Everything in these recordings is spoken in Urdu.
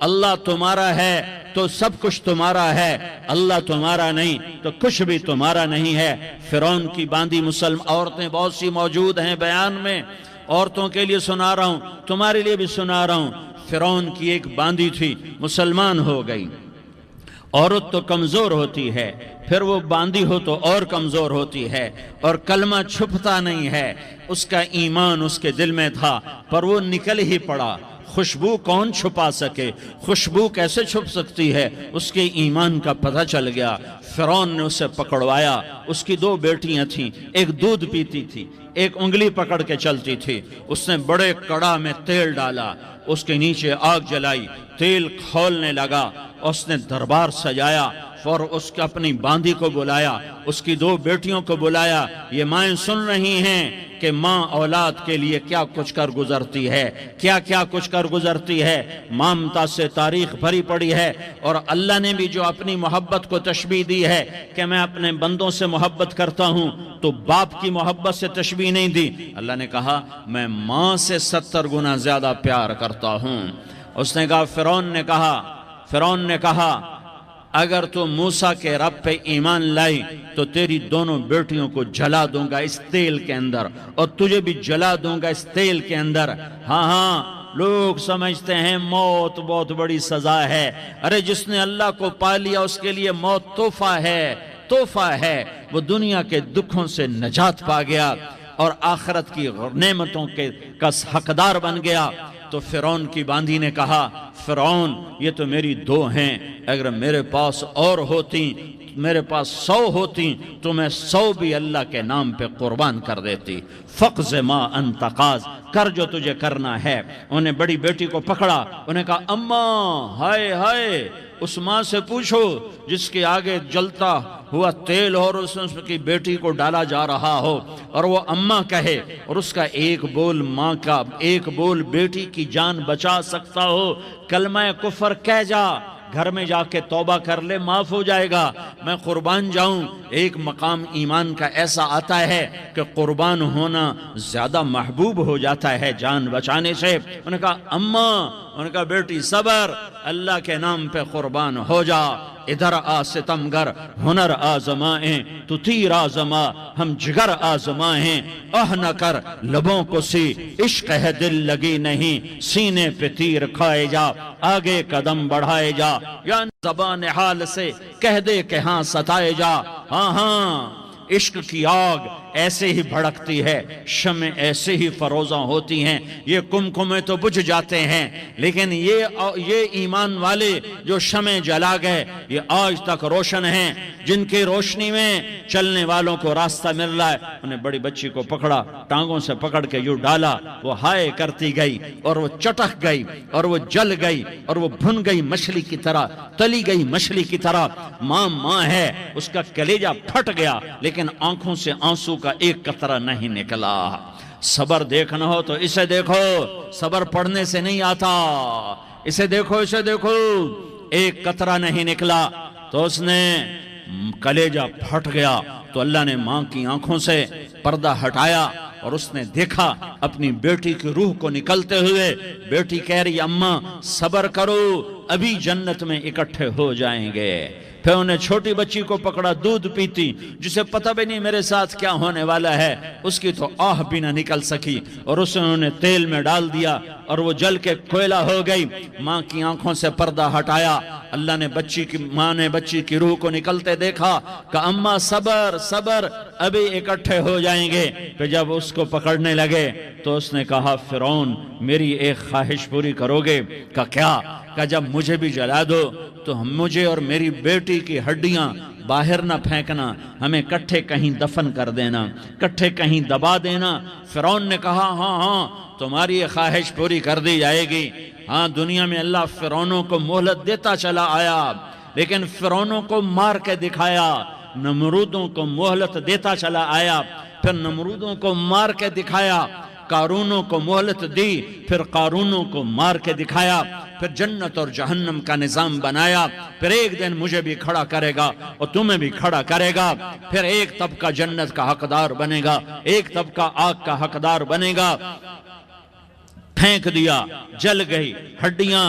اللہ تمہارا ہے تو سب کچھ تمہارا ہے، اللہ تمہارا نہیں تو کچھ بھی تمہارا نہیں ہے۔ فرعون کی باندھی مسلم عورتیں بہت سی موجود ہیں بیان میں، عورتوں کے لیے سنا رہا ہوں، تمہارے لیے بھی سنا رہا ہوں۔ فرعون کی ایک باندھی تھی، مسلمان ہو گئی۔ عورت تو کمزور ہوتی ہے، پھر وہ باندھی ہو تو اور کمزور ہوتی ہے، اور کلمہ چھپتا نہیں ہے۔ اس کا ایمان اس کے دل میں تھا، پر وہ نکل ہی پڑا۔ خوشبو کون چھپا سکے؟ خوشبو کیسے چھپ سکتی ہے؟ اس کے ایمان کا پتہ چل گیا۔ فرعون نے اسے پکڑوایا۔ اس کی 2 بیٹیاں تھیں، ایک دودھ پیتی تھی، ایک انگلی پکڑ کے چلتی تھی۔ اس نے بڑے کڑا میں تیل ڈالا، اس کے نیچے آگ جلائی، تیل کھولنے لگا۔ اس نے دربار سجایا اور اس کے اپنی باندھی کو بلایا، اس کی 2 بیٹیوں کو بلایا۔ یہ مائیں سن رہی ہیں کہ ماں اولاد کے لیے کیا کچھ کر گزرتی ہے، کیا کچھ کر گزرتی ہے۔ مامتا سے تاریخ بھری پڑی ہے، اور اللہ نے بھی جو اپنی محبت کو تشبیہ دی ہے کہ میں اپنے بندوں سے محبت کرتا ہوں، تو باپ کی محبت سے تشبیہ نہیں دی۔ اللہ نے کہا میں ماں سے 70 گنا زیادہ پیار کرتا ہوں۔ اس نے کہا فرعون نے کہا اگر تو موسیٰ کے رب پہ ایمان لائی تو تیری دونوں بیٹیوں کو جلا دوں گا اس تیل کے اندر، اور تجھے بھی جلا دوں گا اس تیل کے اندر۔ ہاں لوگ سمجھتے ہیں موت بہت بڑی سزا ہے۔ ارے جس نے اللہ کو پا لیا اس کے لیے موت تحفہ ہے۔ وہ دنیا کے دکھوں سے نجات پا گیا اور آخرت کی نعمتوں کا حقدار بن گیا۔ تو فرعون کی باندھی نے کہا فرعون یہ تو میری 2 ہیں، اگر میرے پاس اور ہوتی، میرے پاس 100 ہوتی تو میں 100 بھی اللہ کے نام پہ قربان کر دیتی۔ فقض ما انت قاض، کر جو تجھے کرنا ہے۔ انہیں بڑی بیٹی کو پکڑا، انہیں کہا اماں ہائے اس ماں سے پوچھو جس کے آگے جلتا ہوا تیل اور اس کی بیٹی کو ڈالا جا رہا ہو، اور وہ اماں کہے، اور اس کا ایک بول ماں کا، ایک بول بیٹی کی جان بچا سکتا ہو۔ کلمہ کفر کہہ جا، گھر میں جا کے توبہ کر لے، معاف ہو جائے گا۔ میں قربان جاؤں۔ ایک مقام ایمان کا ایسا آتا ہے کہ قربان ہونا زیادہ محبوب ہو جاتا ہے جان بچانے سے۔ انہوں نے کہا اماں، انہوں نے کہا بیٹی صبر، اللہ کے نام پہ قربان ہو جا۔ ادھر آ ستمگر، ہنر آزمائیں تو تیر آزما، ہم جگر آزمائیں نہ کر لبوں کو سی، عشق ہے دل لگی نہیں، سینے پہ تیر کھائے جا، آگے قدم بڑھائے جا، یا زبان حال سے کہہ دے کہ ہاں ستائے جا۔ ہاں عشق کی آگ ایسے ہی بھڑکتی ہے، شمع ایسے ہی فروزاں ہوتی ہیں، یہ کمکمے تو بجھ جاتے ہیں، لیکن یہ ایمان والے جو شمع جلا گئے یہ آج تک روشن ہیں، جن کی روشنی میں چلنے والوں کو راستہ مل رہا ہے۔ انہیں بڑی بچی کو پکڑا، ٹانگوں سے پکڑ کے یوں ڈالا، وہ ہائے کرتی گئی اور وہ چٹک گئی اور وہ جل گئی اور وہ بھن گئی مچھلی کی طرح، تلی گئی مچھلی کی طرح۔ ماں ہے، اس کا کلیجہ پھٹ گیا، لیکن آنکھوں سے آنسو کا ایک قطرہ نہیں نکلا۔ صبر دیکھنا ہو تو اسے دیکھو، صبر پڑھنے سے نہیں آتا، اسے دیکھو ایک قطرہ نہیں نکلا تو اس نے کلیجہ پھٹ گیا۔ تو اللہ نے ماں کی آنکھوں سے پردہ ہٹایا اور اس نے دیکھا اپنی بیٹی کی روح کو نکلتے ہوئے۔ بیٹی کہہ رہی اماں صبر کرو، ابھی جنت میں اکٹھے ہو جائیں گے۔ پھر انہیں چھوٹی بچی کو پکڑا، دودھ پیتی، جسے پتہ بھی نہیں میرے ساتھ کیا ہونے والا ہے، اس کی تو آہ بھی نہ نکل سکی، اور اسے انہوں نے تیل میں ڈال دیا اور وہ جل کے کوئلہ ہو گئی۔ ماں کی آنکھوں سے پردہ ہٹایا، اللہ نے ماں نے بچی کی روح کو نکلتے دیکھا کہ اماں صبر ابھی اکٹھے ہو جائیں گے۔ پھر جب اس کو پکڑنے لگے تو اس نے کہا فرعون میری ایک خواہش پوری کرو گے؟ کیا؟ کہ جب مجھے بھی جلا دو تو مجھے اور میری بیٹی کی ہڈیاں باہر نہ پھینکنا، ہمیں کٹھے کہیں دفن کر دینا، کٹھے کہیں دبا دینا۔ فرعون نے کہا ہاں تمہاری یہ خواہش پوری کر دی جائے گی۔ ہاں دنیا میں اللہ فرعونوں کو مہلت دیتا چلا آیا، لیکن فرعونوں کو مار کے دکھایا، نمرودوں کو مہلت دیتا چلا آیا، پھر نمرودوں کو مار کے دکھایا، قارونوں کو مہلت دی، پھر قارونوں کو مار کے دکھایا، پھر جنت اور جہنم کا نظام بنایا۔ پھر ایک دن مجھے بھی کھڑا کرے گا اور تمہیں بھی کھڑا کرے گا، پھر ایک طبقہ جنت کا حقدار بنے گا، ایک طبقہ آگ کا حقدار بنے گا۔ پھینک دیا، جل گئی ہڈیاں،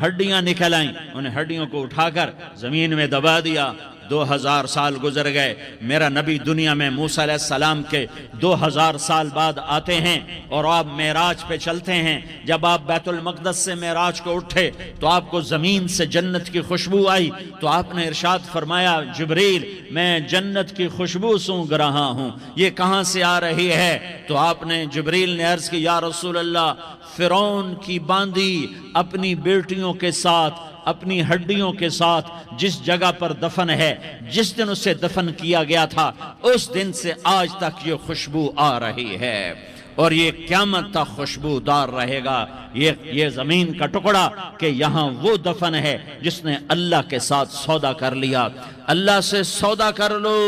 ہڈیاں نکل آئیں، انہیں ہڈیوں کو اٹھا کر زمین میں دبا دیا۔ 2000 سال گزر گئے، میرا نبی دنیا میں موسیٰ علیہ السلام کے 2000 سال بعد آتے ہیں اور آپ معراج پہ چلتے ہیں۔ جب آپ بیت المقدس سے معراج کو اٹھے تو آپ کو زمین سے جنت کی خوشبو آئی، تو آپ نے ارشاد فرمایا جبریل میں جنت کی خوشبو سونگ رہا ہوں، یہ کہاں سے آ رہی ہے؟ تو آپ نے جبریل نے عرض کی یا رسول اللہ، فرعون کی باندی اپنی بیٹیوں کے ساتھ، اپنی ہڈیوں کے ساتھ جس جگہ پر دفن ہے، جس دن اسے دفن کیا گیا تھا، اس دن سے آج تک یہ خوشبو آ رہی ہے اور یہ قیامت تک خوشبودار رہے گا۔ یہ زمین کا ٹکڑا کہ یہاں وہ دفن ہے جس نے اللہ کے ساتھ سودا کر لیا۔ اللہ سے سودا کر لو،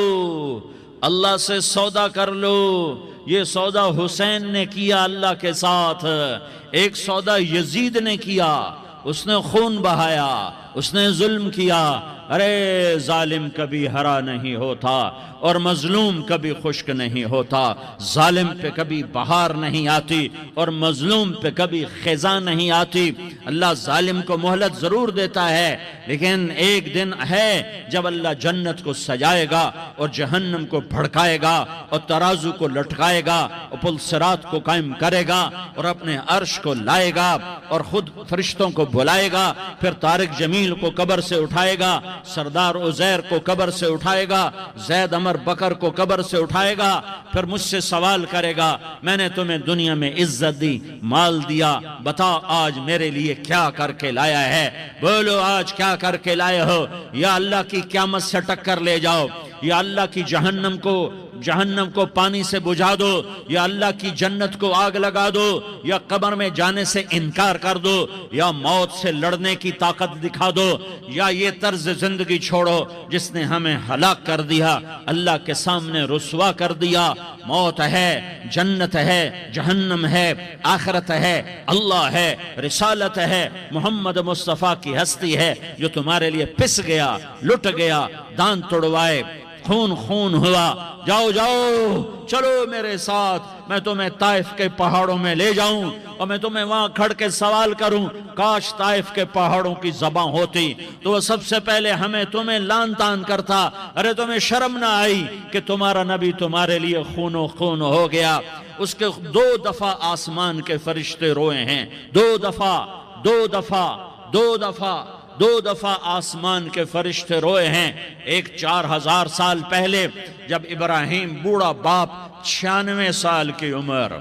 اللہ سے سودا کر لو۔ یہ سودا حسین نے کیا اللہ کے ساتھ، ایک سودا یزید نے کیا، اس نے خون بہایا، اس نے ظلم کیا۔ ارے ظالم کبھی ہرا نہیں ہوتا اور مظلوم کبھی خشک نہیں ہوتا، ظالم پہ کبھی بہار نہیں آتی اور مظلوم پہ کبھی خزاں نہیں آتی۔ اللہ ظالم کو مہلت ضرور دیتا ہے، لیکن ایک دن ہے جب اللہ جنت کو سجائے گا اور جہنم کو بھڑکائے گا اور ترازو کو لٹکائے گا اور پل صراط کو قائم کرے گا اور اپنے عرش کو لائے گا اور خود فرشتوں کو بلائے گا، پھر طارق جمیل کو قبر سے اٹھائے گا، سردار عزیر کو قبر سے اٹھائے گا، زید عمر بکر کو قبر سے اٹھائے گا، پھر مجھ سے سوال کرے گا میں نے تمہیں دنیا میں عزت دی، مال دیا، بتا آج میرے لیے کیا کر کے لایا ہے؟ بولو آج کیا کر کے لائے ہو؟ یا اللہ کی قیامت سے ٹکر لے جاؤ، یا اللہ کی جہنم کو پانی سے بجھا دو، یا اللہ کی جنت کو آگ لگا دو، یا قبر میں جانے سے انکار کر دو، یا موت سے لڑنے کی طاقت دکھا دو، یا یہ طرز زندگی چھوڑو جس نے ہمیں ہلاک کر دیا، اللہ کے سامنے رسوا کر دیا۔ موت ہے، جنت ہے، جہنم ہے، آخرت ہے، اللہ ہے، رسالت ہے، محمد مصطفیٰ کی ہستی ہے جو تمہارے لیے پس گیا، لٹ گیا، دان توڑوائے، خون ہوا۔ جاؤ چلو میرے ساتھ، میں تمہیں طائف کے پہاڑوں میں لے جاؤں اور میں تمہیں وہاں کھڑ کے سوال کروں، کاش طائف کے پہاڑوں کی زبان ہوتی تو وہ سب سے پہلے تمہیں لان تان کرتا۔ ارے تمہیں شرم نہ آئی کہ تمہارا نبی تمہارے لیے خون ہو گیا؟ اس کے 2 دفعہ آسمان کے فرشتے روئے ہیں، 2 دفعہ آسمان کے فرشتے روئے ہیں۔ ایک 4000 سال پہلے جب ابراہیم بوڑھا باپ 96 سال کی عمر